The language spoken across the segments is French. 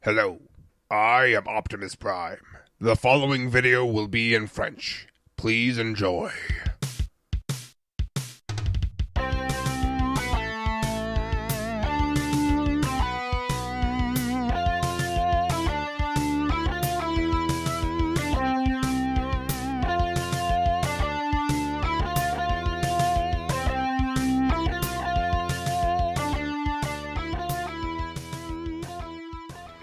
Hello, I am Optimus Prime. The following video will be in French. Please enjoy.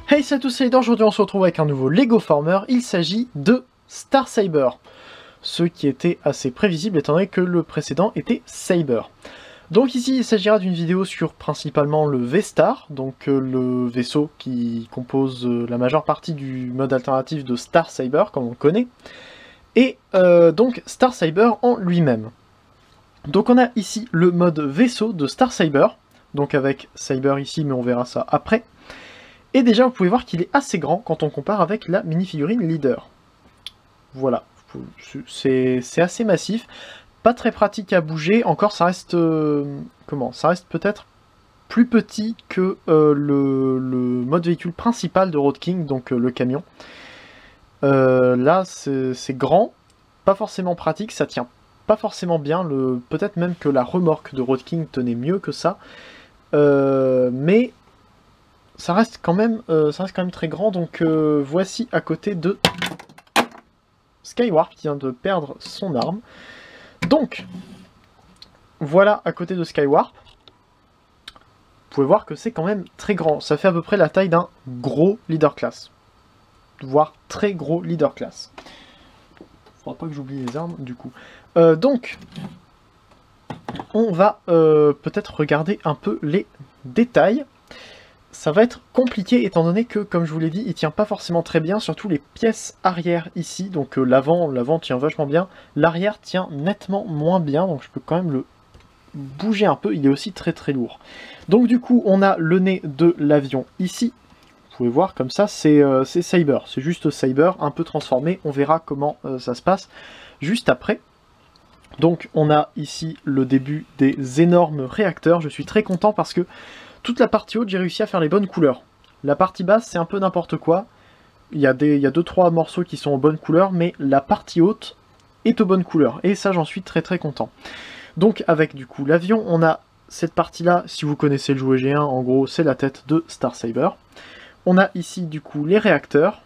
Hey salut à tous, c'est Leader. Aujourd'hui on se retrouve avec un nouveau Lego Former, il s'agit de Star Saber. Ce qui était assez prévisible étant donné que le précédent était Saber. Donc ici il s'agira d'une vidéo sur principalement le V-Star, donc le vaisseau qui compose la majeure partie du mode alternatif de Star Saber comme on le connaît. Et donc Star Saber en lui-même. Donc on a ici le mode vaisseau de Star Saber, donc avec Saber ici mais on verra ça après. Et déjà, vous pouvez voir qu'il est assez grand quand on compare avec la minifigurine Leader. Voilà, c'est assez massif, pas très pratique à bouger, encore ça reste, ça reste peut-être plus petit que le mode véhicule principal de Road King, donc le camion. Là, c'est grand, pas forcément pratique, ça tient pas forcément bien, peut-être même que la remorque de Road King tenait mieux que ça, mais ça reste quand même très grand, donc voici à côté de Skywarp qui vient de perdre son arme. Donc, voilà à côté de Skywarp. Vous pouvez voir que c'est quand même très grand. Ça fait à peu près la taille d'un gros leader class. Voire très gros leader class. Faudra pas que j'oublie les armes du coup. Donc, on va peut-être regarder un peu les détails. Ça va être compliqué étant donné que, comme je vous l'ai dit, il tient pas forcément très bien, surtout les pièces arrière ici, donc l'avant tient vachement bien, l'arrière tient nettement moins bien, donc je peux quand même le bouger un peu, il est aussi très très lourd. Donc du coup, on a le nez de l'avion ici, vous pouvez voir comme ça, c'est Saber, c'est juste Saber, un peu transformé, on verra comment ça se passe juste après. Donc on a ici le début des énormes réacteurs, je suis très content parce que toute la partie haute, j'ai réussi à faire les bonnes couleurs. La partie basse, c'est un peu n'importe quoi. Il y a 2-3 morceaux qui sont aux bonnes couleurs, mais la partie haute est aux bonnes couleurs. Et ça, j'en suis très très content. Donc avec du coup l'avion, on a cette partie-là, si vous connaissez le jouet G1, en gros, c'est la tête de Star Saber. On a ici du coup les réacteurs,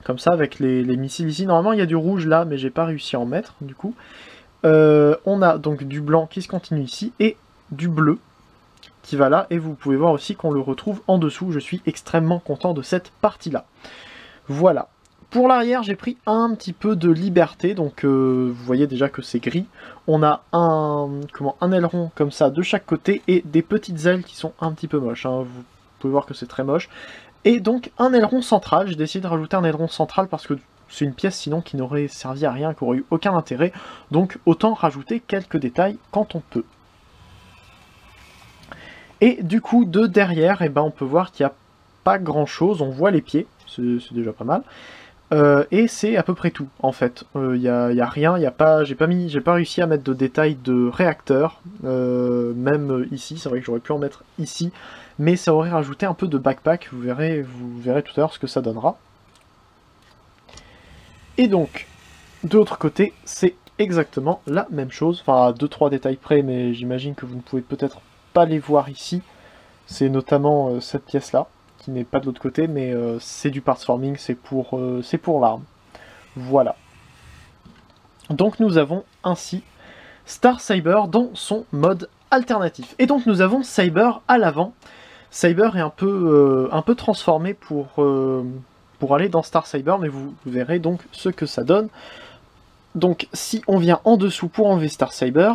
comme ça, avec les missiles ici. Normalement, il y a du rouge là, mais j'ai pas réussi à en mettre, du coup. On a donc du blanc qui se continue ici, et du bleu qui va là, et vous pouvez voir aussi qu'on le retrouve en dessous. Je suis extrêmement content de cette partie-là. Voilà. Pour l'arrière, j'ai pris un petit peu de liberté, donc vous voyez déjà que c'est gris. On a un aileron comme ça de chaque côté, et des petites ailes qui sont un petit peu moches, hein. Vous pouvez voir que c'est très moche. Et donc un aileron central, j'ai décidé de rajouter un aileron central parce que c'est une pièce sinon qui n'aurait servi à rien, qui n'aurait eu aucun intérêt. Donc autant rajouter quelques détails quand on peut. Et du coup, de derrière, eh ben, on peut voir qu'il n'y a pas grand chose, on voit les pieds, c'est déjà pas mal. Et c'est à peu près tout, en fait. Y a rien, j'ai pas réussi à mettre de détails de réacteur, même ici, c'est vrai que j'aurais pu en mettre ici, mais ça aurait rajouté un peu de backpack, vous verrez tout à l'heure ce que ça donnera. Et donc, de l'autre côté, c'est exactement la même chose, enfin à 2-3 détails près, mais j'imagine que vous ne pouvez peut-être pas les voir ici. C'est notamment cette pièce là qui n'est pas de l'autre côté, mais c'est du parts forming, c'est pour l'arme. Voilà. Donc nous avons ainsi Star Saber dans son mode alternatif. Et donc nous avons Saber à l'avant. Saber est un peu transformé pour aller dans Star Saber, mais vous verrez donc ce que ça donne. Donc si on vient en dessous pour enlever Star Saber,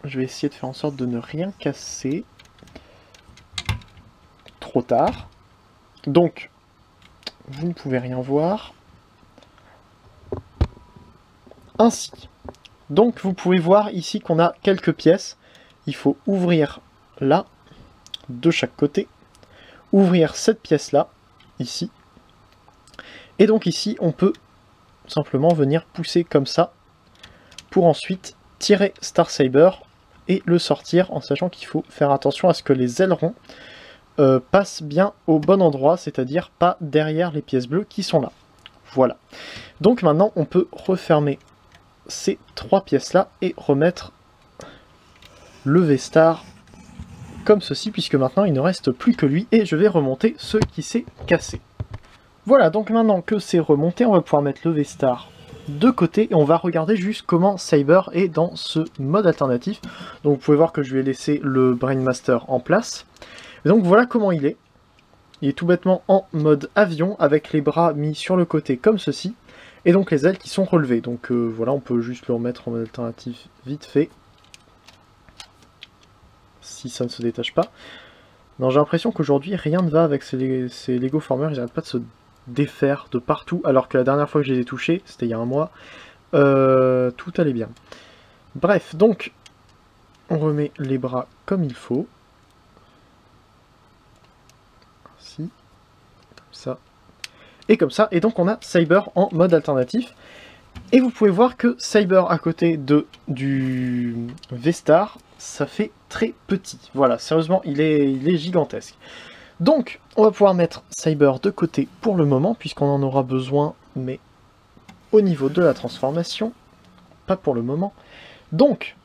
je vais essayer de faire en sorte de ne rien casser. Trop tard. Donc, vous ne pouvez rien voir. Ainsi. Donc, vous pouvez voir ici qu'on a quelques pièces. Il faut ouvrir là, de chaque côté. Ouvrir cette pièce-là, ici. Et donc ici, on peut simplement venir pousser comme ça, pour ensuite tirer Star Saber et le sortir, en sachant qu'il faut faire attention à ce que les ailerons passe bien au bon endroit, c'est-à-dire pas derrière les pièces bleues qui sont là. Voilà. Donc maintenant, on peut refermer ces 3 pièces-là et remettre le V-Star comme ceci, puisque maintenant il ne reste plus que lui, et je vais remonter ce qui s'est cassé. Voilà, donc maintenant que c'est remonté, on va pouvoir mettre le V-Star de côté, et on va regarder juste comment Saber est dans ce mode alternatif. Donc vous pouvez voir que je lui ai laissé le Brain Master en place. Et donc voilà comment il est. Il est tout bêtement en mode avion, avec les bras mis sur le côté comme ceci, et donc les ailes qui sont relevées. Donc voilà, on peut juste le remettre en mode alternatif vite fait. Si ça ne se détache pas. Non, j'ai l'impression qu'aujourd'hui rien ne va avec ces Lego Formers, ils n'arrêtent pas de se défaire de partout, alors que la dernière fois que je les ai touchés, c'était il y a un mois, tout allait bien. Bref, donc, on remet les bras comme il faut. Ainsi, comme ça, et comme ça, et donc on a Saber en mode alternatif. Et vous pouvez voir que Saber à côté du V-Star, ça fait très petit. Voilà, sérieusement, il est gigantesque. Donc, on va pouvoir mettre Saber de côté pour le moment, puisqu'on en aura besoin, mais au niveau de la transformation, pas pour le moment. Donc,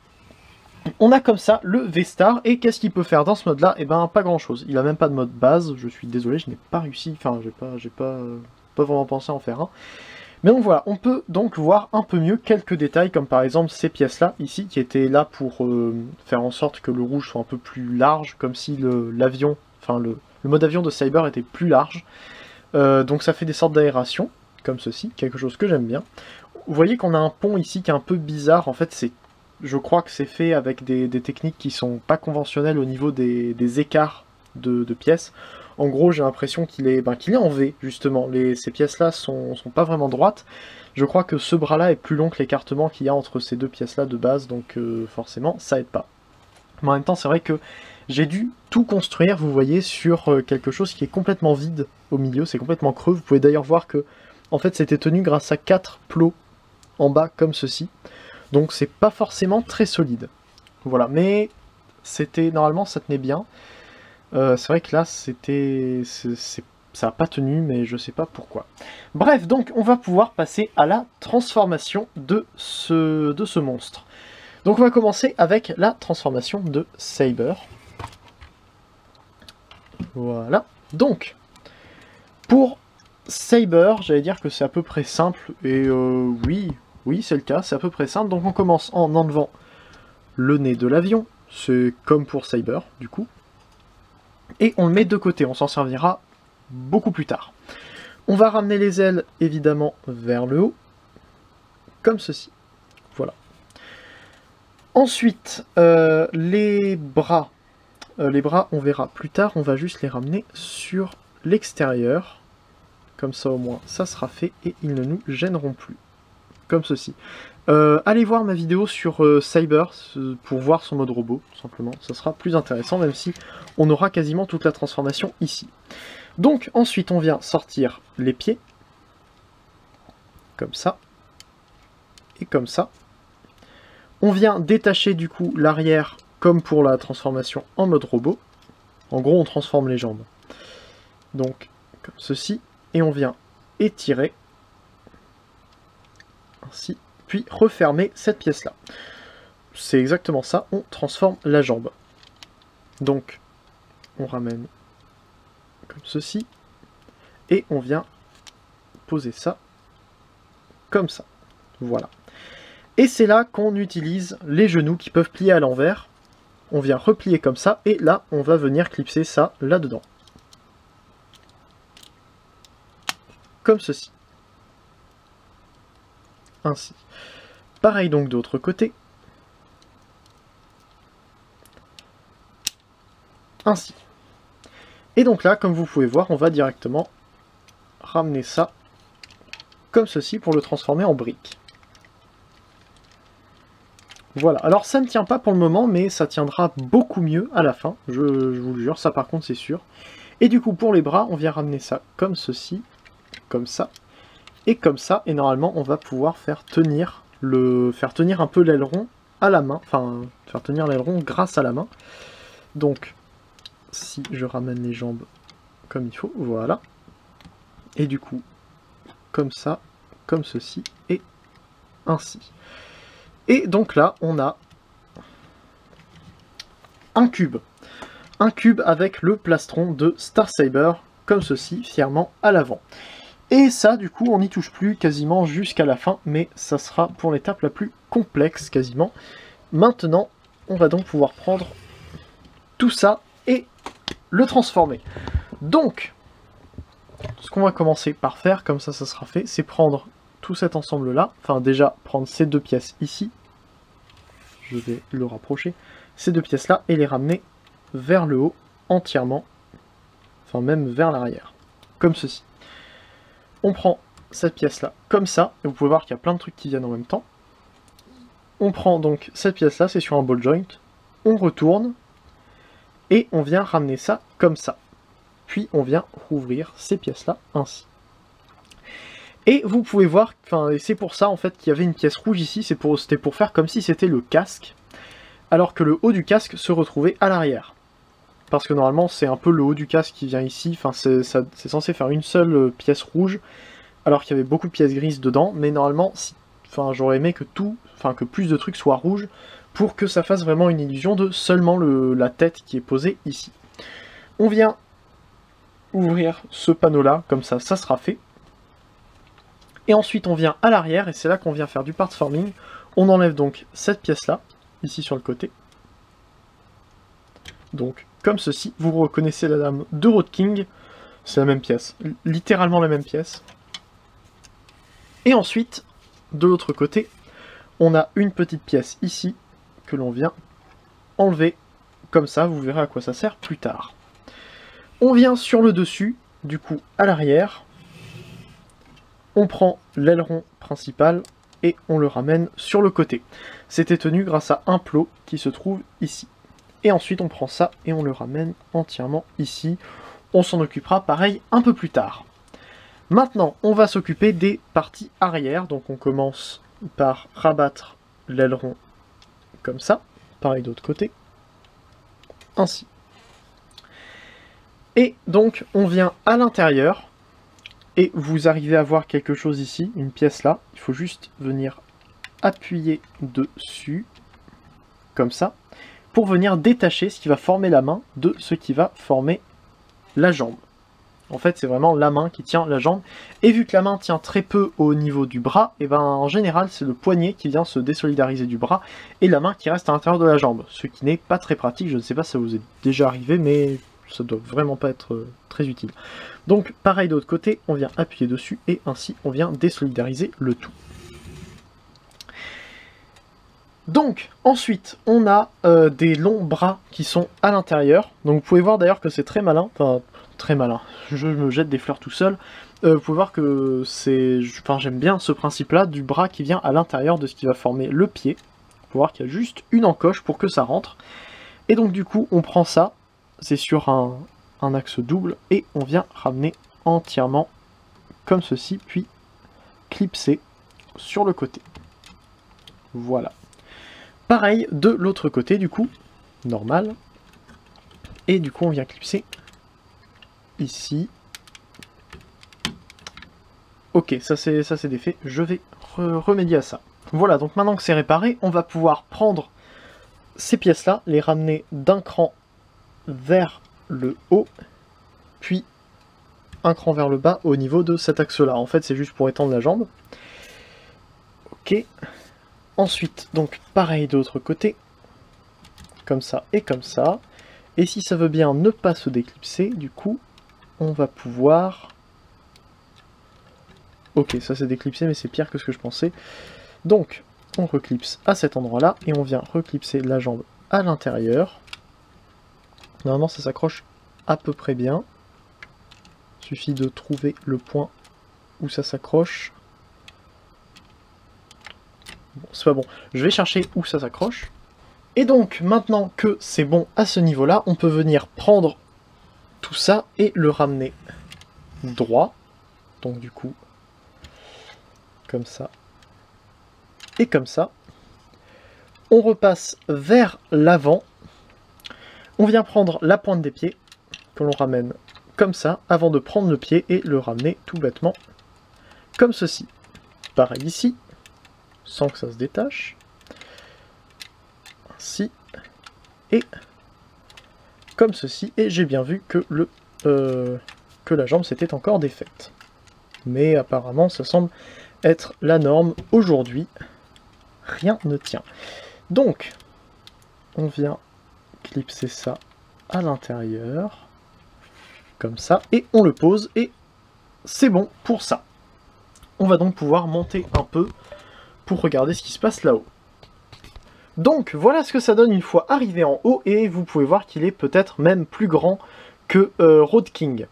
on a comme ça le V-Star, et qu'est-ce qu'il peut faire dans ce mode-là? Eh ben, pas grand-chose. Il a même pas de mode base, je suis désolé, je n'ai pas réussi, enfin, j'ai pas vraiment pensé à en faire un. Mais donc voilà, on peut donc voir un peu mieux quelques détails, comme par exemple ces pièces-là, ici, qui étaient là pour faire en sorte que le rouge soit un peu plus large, comme si l'avion, enfin le mode avion de Saber était plus large. Donc ça fait des sortes d'aération, comme ceci, quelque chose que j'aime bien. Vous voyez qu'on a un pont ici qui est un peu bizarre, en fait je crois que c'est fait avec des techniques qui sont pas conventionnelles au niveau des écarts de pièces. En gros, j'ai l'impression qu'il est en V, justement. Ces pièces-là sont pas vraiment droites. Je crois que ce bras-là est plus long que l'écartement qu'il y a entre ces deux pièces-là de base, donc forcément, ça aide pas. Mais en même temps, c'est vrai que j'ai dû tout construire, vous voyez, sur quelque chose qui est complètement vide au milieu, c'est complètement creux. Vous pouvez d'ailleurs voir que, en fait, c'était tenu grâce à 4 plots en bas, comme ceci. Donc c'est pas forcément très solide. Voilà, mais normalement, ça tenait bien. C'est vrai que là, ça n'a pas tenu, mais je sais pas pourquoi. Bref, donc on va pouvoir passer à la transformation de ce monstre. Donc on va commencer avec la transformation de Saber. Voilà. Donc, pour Saber, j'allais dire que c'est à peu près simple, et oui, c'est le cas, c'est à peu près simple. Donc on commence en enlevant le nez de l'avion, c'est comme pour Saber, du coup. Et on le met de côté, on s'en servira beaucoup plus tard. On va ramener les ailes, évidemment, vers le haut, comme ceci. Voilà. Ensuite, les bras, on verra plus tard, on va juste les ramener sur l'extérieur. Comme ça, au moins, ça sera fait, et ils ne nous gêneront plus. Comme ceci. Allez voir ma vidéo sur Saber pour voir son mode robot, tout simplement. Ça sera plus intéressant, même si on aura quasiment toute la transformation ici. Donc, ensuite, on vient sortir les pieds. Comme ça. Et comme ça. On vient détacher, du coup, l'arrière, comme pour la transformation en mode robot. En gros, on transforme les jambes. Donc, comme ceci. Et on vient étirer. Ainsi. Puis refermer cette pièce-là. C'est exactement ça, on transforme la jambe. Donc, on ramène comme ceci, et on vient poser ça comme ça. Voilà. Et c'est là qu'on utilise les genoux qui peuvent plier à l'envers. On vient replier comme ça, et là, on va venir clipser ça là-dedans. Comme ceci. Ainsi. Pareil donc de l'autre côté. Ainsi. Et donc là, comme vous pouvez voir, on va directement ramener ça comme ceci pour le transformer en brique. Voilà, alors ça ne tient pas pour le moment, mais ça tiendra beaucoup mieux à la fin, je vous le jure, ça par contre c'est sûr. Et du coup pour les bras, on vient ramener ça comme ceci, comme ça, et comme ça, et normalement on va pouvoir faire tenir un peu l'aileron à la main, enfin faire tenir l'aileron grâce à la main. Donc si je ramène les jambes comme il faut, voilà. Et du coup, comme ça, comme ceci, et ainsi. Et donc là, on a un cube. Un cube avec le plastron de Star Saber, comme ceci, fièrement à l'avant. Et ça, du coup, on n'y touche plus quasiment jusqu'à la fin, mais ça sera pour l'étape la plus complexe, quasiment. Maintenant, on va donc pouvoir prendre tout ça et le transformer. Donc, ce qu'on va commencer par faire, comme ça sera fait, c'est prendre tout cet ensemble-là, enfin déjà prendre ces deux pièces ici, je vais le rapprocher, ces deux pièces-là, et les ramener vers le haut entièrement, enfin même vers l'arrière, comme ceci. On prend cette pièce-là comme ça, et vous pouvez voir qu'il y a plein de trucs qui viennent en même temps. On prend donc cette pièce-là, c'est sur un ball joint, on retourne, et on vient ramener ça comme ça. Puis on vient rouvrir ces pièces-là ainsi. Et vous pouvez voir, c'est pour ça en fait qu'il y avait une pièce rouge ici, c'était pour faire comme si c'était le casque, alors que le haut du casque se retrouvait à l'arrière. Parce que normalement c'est un peu le haut du casque qui vient ici, c'est censé faire une seule pièce rouge, alors qu'il y avait beaucoup de pièces grises dedans, mais normalement, j'aurais aimé que que plus de trucs soient rouges, pour que ça fasse vraiment une illusion de seulement la tête qui est posée ici. On vient ouvrir ce panneau-là, comme ça sera fait. Et ensuite on vient à l'arrière, et c'est là qu'on vient faire du part forming. On enlève donc cette pièce-là, ici sur le côté. Donc, comme ceci, vous reconnaissez la dame de Road King, c'est la même pièce, littéralement la même pièce. Et ensuite, de l'autre côté, on a une petite pièce ici, que l'on vient enlever, comme ça, vous verrez à quoi ça sert plus tard. On vient sur le dessus, du coup à l'arrière, on prend l'aileron principal et on le ramène sur le côté. C'était tenu grâce à un plot qui se trouve ici. Et ensuite on prend ça et on le ramène entièrement ici. On s'en occupera pareil un peu plus tard. Maintenant on va s'occuper des parties arrière, donc on commence par rabattre l'aileron comme ça, pareil de l'autre côté, ainsi. Et donc on vient à l'intérieur, et vous arrivez à voir quelque chose ici, une pièce là, il faut juste venir appuyer dessus, comme ça, pour venir détacher ce qui va former la main de ce qui va former la jambe. En fait c'est vraiment la main qui tient la jambe, et vu que la main tient très peu au niveau du bras, et ben en général c'est le poignet qui vient se désolidariser du bras, et la main qui reste à l'intérieur de la jambe, ce qui n'est pas très pratique, je ne sais pas si ça vous est déjà arrivé, mais ça doit vraiment pas être très utile. Donc pareil de l'autre côté, on vient appuyer dessus et ainsi on vient désolidariser le tout. Donc ensuite on a des longs bras qui sont à l'intérieur. Donc vous pouvez voir d'ailleurs que c'est très malin, enfin très malin, je me jette des fleurs tout seul. Vous pouvez voir que j'aime bien ce principe là du bras qui vient à l'intérieur de ce qui va former le pied. Vous pouvez voir qu'il y a juste une encoche pour que ça rentre. Et donc du coup on prend ça. C'est sur un axe double et on vient ramener entièrement comme ceci, puis clipser sur le côté. Voilà. Pareil de l'autre côté du coup, normal. Et du coup on vient clipser ici. Ok, ça c'est défait, je vais remédier à ça. Voilà, donc maintenant que c'est réparé, on va pouvoir prendre ces pièces-là, les ramener d'un cran vers le haut, puis un cran vers le bas au niveau de cet axe-là. En fait, c'est juste pour étendre la jambe. Ok. Ensuite, donc pareil de l'autre côté, comme ça et comme ça. Et si ça veut bien ne pas se déclipser, du coup, on va pouvoir... Ok, ça s'est déclipsé, mais c'est pire que ce que je pensais. Donc, on reclipse à cet endroit-là, et on vient reclipser la jambe à l'intérieur. Normalement ça s'accroche à peu près bien. Il suffit de trouver le point où ça s'accroche. Bon, c'est pas bon. Je vais chercher où ça s'accroche. Et donc, maintenant que c'est bon à ce niveau-là, on peut venir prendre tout ça et le ramener droit. Donc du coup, comme ça. Et comme ça. On repasse vers l'avant. On vient prendre la pointe des pieds que l'on ramène comme ça, avant de prendre le pied et le ramener tout bêtement, comme ceci. Pareil ici, sans que ça se détache. Ainsi, et comme ceci, et j'ai bien vu que, que la jambe s'était encore défaite. Mais apparemment, ça semble être la norme aujourd'hui. Rien ne tient. Donc, on vient clipser ça à l'intérieur, comme ça, et on le pose, et c'est bon pour ça. On va donc pouvoir monter un peu pour regarder ce qui se passe là-haut. Donc, voilà ce que ça donne une fois arrivé en haut, et vous pouvez voir qu'il est peut-être même plus grand que Road King.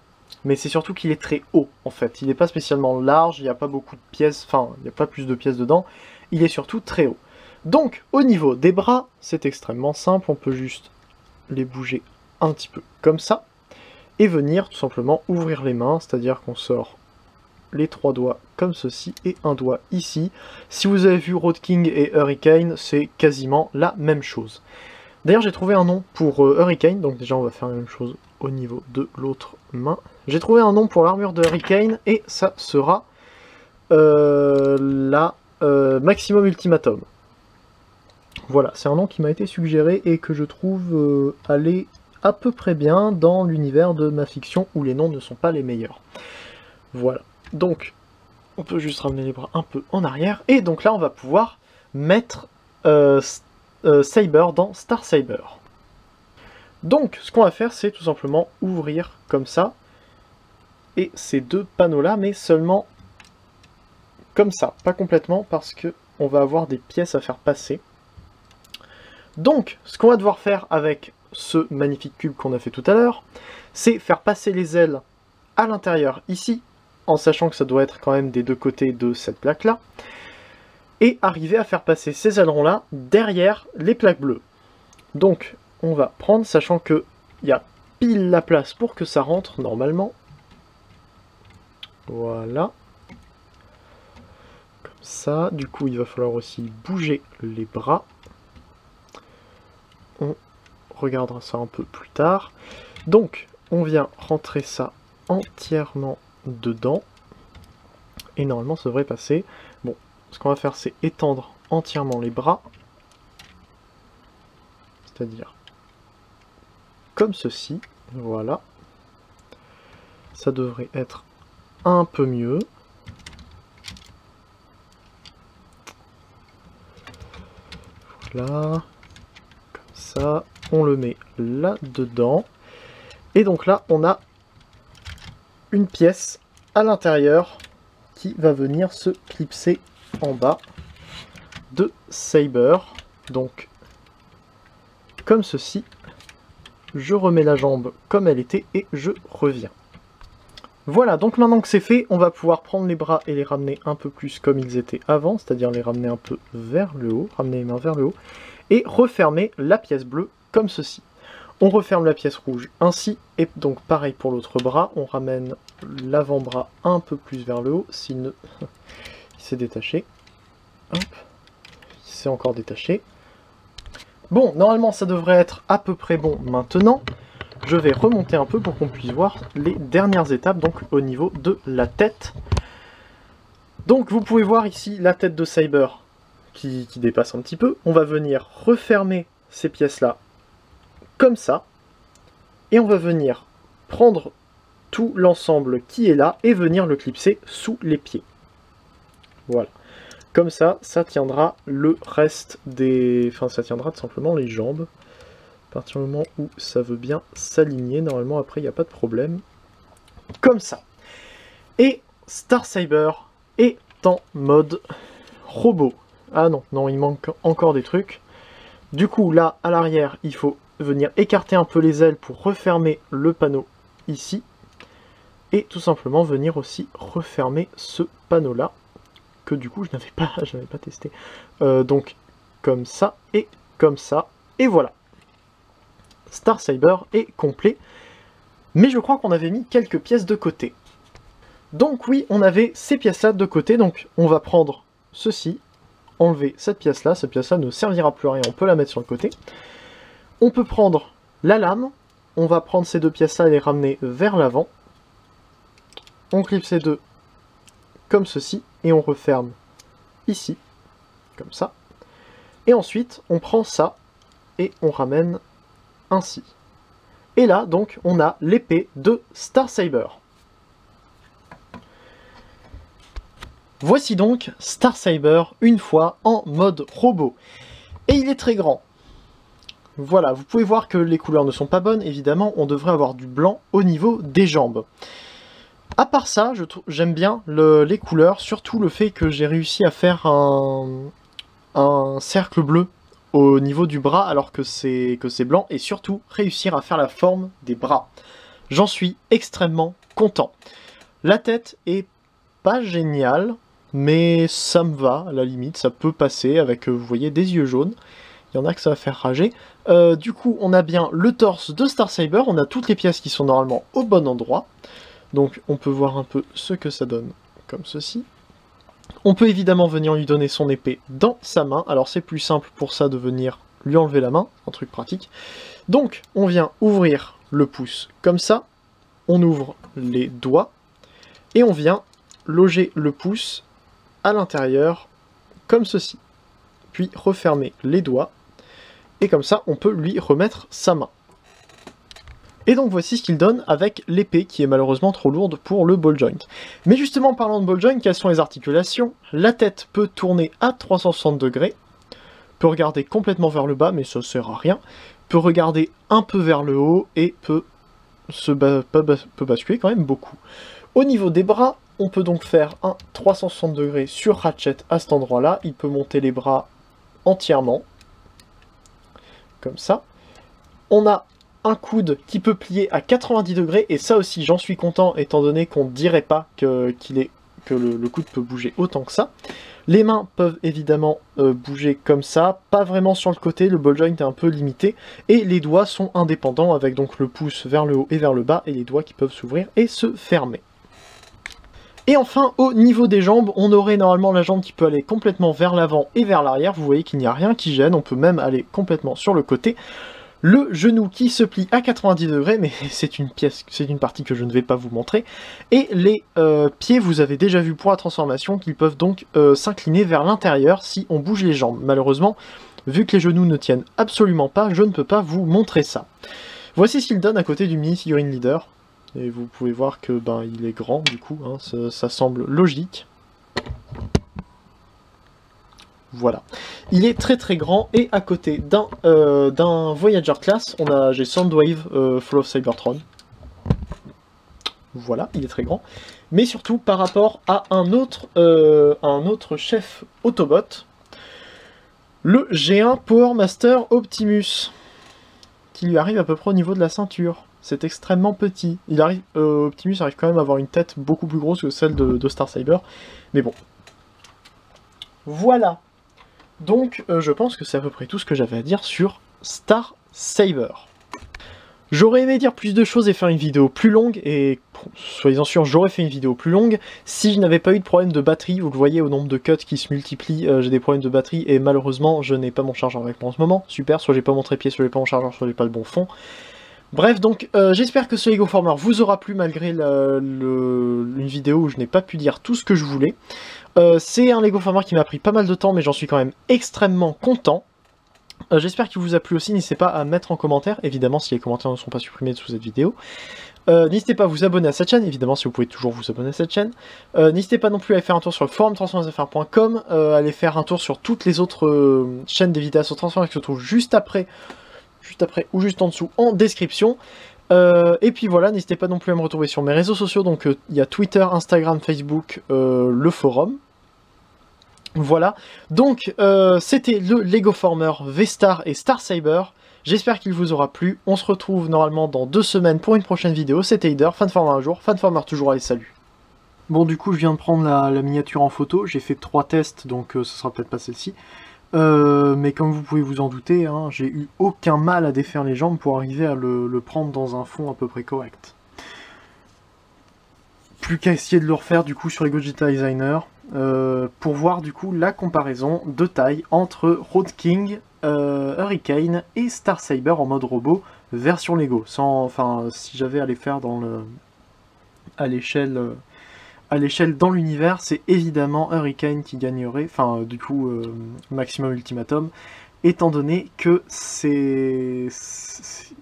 Mais c'est surtout qu'il est très haut, en fait. Il n'est pas spécialement large, il n'y a pas beaucoup de pièces, enfin, il n'y a pas plus de pièces dedans. Il est surtout très haut. Donc, au niveau des bras, c'est extrêmement simple. On peut juste les bouger un petit peu comme ça. Et venir tout simplement ouvrir les mains, c'est-à-dire qu'on sort les 3 doigts comme ceci et un doigt ici. Si vous avez vu Road King et Hurricane, c'est quasiment la même chose. D'ailleurs, j'ai trouvé un nom pour Hurricane, donc déjà on va faire la même chose au niveau de l'autre main. J'ai trouvé un nom pour l'armure de Hurricane, et ça sera la Maximum Ultimatum. Voilà, c'est un nom qui m'a été suggéré et que je trouve aller à peu près bien dans l'univers de ma fiction où les noms ne sont pas les meilleurs. Voilà, donc on peut juste ramener les bras un peu en arrière, et donc là on va pouvoir mettre Saber dans Star Saber. Donc ce qu'on va faire, c'est tout simplement ouvrir comme ça, et ces deux panneaux là, mais seulement comme ça, pas complètement, parce que on va avoir des pièces à faire passer. Donc ce qu'on va devoir faire avec ce magnifique cube qu'on a fait tout à l'heure, c'est faire passer les ailes à l'intérieur ici, en sachant que ça doit être quand même des deux côtés de cette plaque là, et arriver à faire passer ces ailerons là derrière les plaques bleues. Donc on va prendre, sachant que il y a pile la place pour que ça rentre normalement. Voilà. Comme ça, du coup il va falloir aussi bouger les bras. On regardera ça un peu plus tard. Donc on vient rentrer ça entièrement dedans. Et normalement ça devrait passer. Bon, ce qu'on va faire, c'est étendre entièrement les bras. C'est-à-dire comme ceci. Voilà. Ça devrait être un peu mieux. Voilà. Comme ça. On le met là-dedans. Et donc là, on a une pièce à l'intérieur qui va venir se clipser en bas de Saber. Donc, comme ceci. Je remets la jambe comme elle était et je reviens. Voilà, donc maintenant que c'est fait, on va pouvoir prendre les bras et les ramener un peu plus comme ils étaient avant, c'est-à-dire les ramener un peu vers le haut, ramener les mains vers le haut, et refermer la pièce bleue comme ceci. On referme la pièce rouge ainsi, et donc pareil pour l'autre bras, on ramène l'avant-bras un peu plus vers le haut, s'il s'est détaché. Hop, il s'est encore détaché. Bon, normalement ça devrait être à peu près bon maintenant. Je vais remonter un peu pour qu'on puisse voir les dernières étapes, donc au niveau de la tête. Donc vous pouvez voir ici la tête de Saber qui dépasse un petit peu. On va venir refermer ces pièces-là comme ça. Et on va venir prendre tout l'ensemble qui est là et venir le clipser sous les pieds. Voilà. Comme ça, ça tiendra le reste des... Enfin, ça tiendra tout simplement les jambes. À partir du moment où ça veut bien s'aligner, normalement après il n'y a pas de problème. Comme ça. Et Star Saber est en mode robot. Ah non, non, il manque encore des trucs. Du coup, là, à l'arrière, il faut venir écarter un peu les ailes pour refermer le panneau ici. Et tout simplement venir aussi refermer ce panneau-là. Que du coup je n'avais pas testé. Donc comme ça et comme ça. Et voilà. Star Saber est complet. Mais je crois qu'on avait mis quelques pièces de côté. Donc oui, on avait ces pièces-là de côté. Donc on va prendre ceci. Enlever cette pièce-là. Cette pièce-là ne servira plus à rien. On peut la mettre sur le côté. On peut prendre la lame. on va prendre ces deux pièces-là et les ramener vers l'avant. On clip ces deux comme ceci, et on referme ici, comme ça. Et ensuite, on prend ça, et on ramène ainsi. Et là, donc, on a l'épée de Star Saber. Voici donc Star Saber, une fois en mode robot. Et il est très grand. Voilà, vous pouvez voir que les couleurs ne sont pas bonnes, évidemment, on devrait avoir du blanc au niveau des jambes. À part ça, j'aime bien les couleurs, surtout le fait que j'ai réussi à faire un cercle bleu au niveau du bras alors que c'est blanc, et surtout réussir à faire la forme des bras. J'en suis extrêmement content. La tête est pas géniale, mais ça me va, à la limite, ça peut passer avec, vous voyez, des yeux jaunes. Il y en a que ça va faire rager. Du coup, on a bien le torse de Star Saber, on a toutes les pièces qui sont normalement au bon endroit. Donc on peut voir un peu ce que ça donne, comme ceci. On peut évidemment venir lui donner son épée dans sa main. Alors c'est plus simple pour ça de venir lui enlever la main, un truc pratique. Donc on vient ouvrir le pouce comme ça, on ouvre les doigts, et on vient loger le pouce à l'intérieur, comme ceci. Puis refermer les doigts, et comme ça on peut lui remettre sa main. Et donc voici ce qu'il donne avec l'épée qui est malheureusement trop lourde pour le ball joint. Mais justement, parlant de ball joint, quelles sont les articulations? La tête peut tourner à 360 degrés, peut regarder complètement vers le bas, mais ça sert à rien, peut regarder un peu vers le haut et peut basculer quand même beaucoup. Au niveau des bras, on peut donc faire un 360 degrés sur Ratchet à cet endroit-là, il peut monter les bras entièrement, comme ça. On a un coude qui peut plier à 90 degrés, et ça aussi j'en suis content étant donné qu'on ne dirait pas que le coude peut bouger autant que ça. Les mains peuvent évidemment bouger comme ça, pas vraiment sur le côté, le ball joint est un peu limité, et les doigts sont indépendants avec donc le pouce vers le haut et vers le bas, et les doigts qui peuvent s'ouvrir et se fermer. Et enfin, au niveau des jambes, on aurait normalement la jambe qui peut aller complètement vers l'avant et vers l'arrière, vous voyez qu'il n'y a rien qui gêne, on peut même aller complètement sur le côté. Le genou qui se plie à 90 degrés, mais c'est une partie que je ne vais pas vous montrer. Et les pieds, vous avez déjà vu pour la transformation, qu'ils peuvent donc s'incliner vers l'intérieur si on bouge les jambes. Malheureusement, vu que les genoux ne tiennent absolument pas, je ne peux pas vous montrer ça. Voici ce qu'il donne à côté du mini figurine leader. Et vous pouvez voir que il est grand du coup, hein, ça semble logique. Voilà. Il est très très grand, et à côté d'un Voyager Class, j'ai Soundwave Fall of Cybertron. Voilà, il est très grand. Mais surtout par rapport à un autre chef Autobot, le G1 Power Master Optimus, qui lui arrive à peu près au niveau de la ceinture. C'est extrêmement petit. Optimus arrive quand même à avoir une tête beaucoup plus grosse que celle de Star Saber. Mais bon. Voilà. Donc je pense que c'est à peu près tout ce que j'avais à dire sur Star Saber. J'aurais aimé dire plus de choses et faire une vidéo plus longue, et soyez-en sûrs, j'aurais fait une vidéo plus longue si je n'avais pas eu de problème de batterie. Vous le voyez au nombre de cuts qui se multiplient, j'ai des problèmes de batterie, et malheureusement je n'ai pas mon chargeur avec moi en ce moment. Super, soit j'ai pas mon trépied, soit j'ai pas mon chargeur, soit j'ai pas le bon fond. Bref, donc j'espère que ce Lego Former vous aura plu malgré une vidéo où je n'ai pas pu dire tout ce que je voulais. C'est un Lego Former qui m'a pris pas mal de temps, mais j'en suis quand même extrêmement content. J'espère qu'il vous a plu aussi, n'hésitez pas à mettre en commentaire, évidemment si les commentaires ne sont pas supprimés sous cette vidéo. N'hésitez pas à vous abonner à cette chaîne, évidemment si vous pouvez toujours vous abonner à cette chaîne. N'hésitez pas non plus à aller faire un tour sur le forum transformersfr.com, aller faire un tour sur toutes les autres chaînes des vidéos sur Transformers qui se trouvent juste après ou juste en dessous en description. Et puis voilà, n'hésitez pas non plus à me retrouver sur mes réseaux sociaux, donc il y a Twitter, Instagram, Facebook, le forum. Voilà, donc c'était le Lego Former V-Star et Star Saber. J'espère qu'il vous aura plu. On se retrouve normalement dans 2 semaines pour une prochaine vidéo. C'était Heider, Fanformer un jour, Fanformer toujours, allez salut. Bon, du coup je viens de prendre la miniature en photo, j'ai fait 3 tests, donc ce sera peut-être pas celle-ci. Mais comme vous pouvez vous en douter, hein, j'ai eu aucun mal à défaire les jambes pour arriver à le prendre dans un fond à peu près correct. Plus qu'à essayer de le refaire du coup sur les Gogeta Designer, pour voir du coup la comparaison de taille entre Road King, Hurricane et Star Saber en mode robot, version Lego. Sans, enfin, si j'avais à les faire dans le, à l'échelle dans l'univers, c'est évidemment Hurricane qui gagnerait, enfin du coup Maximum Ultimatum, étant donné que c'est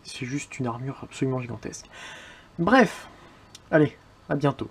juste une armure absolument gigantesque. Bref, allez, à bientôt.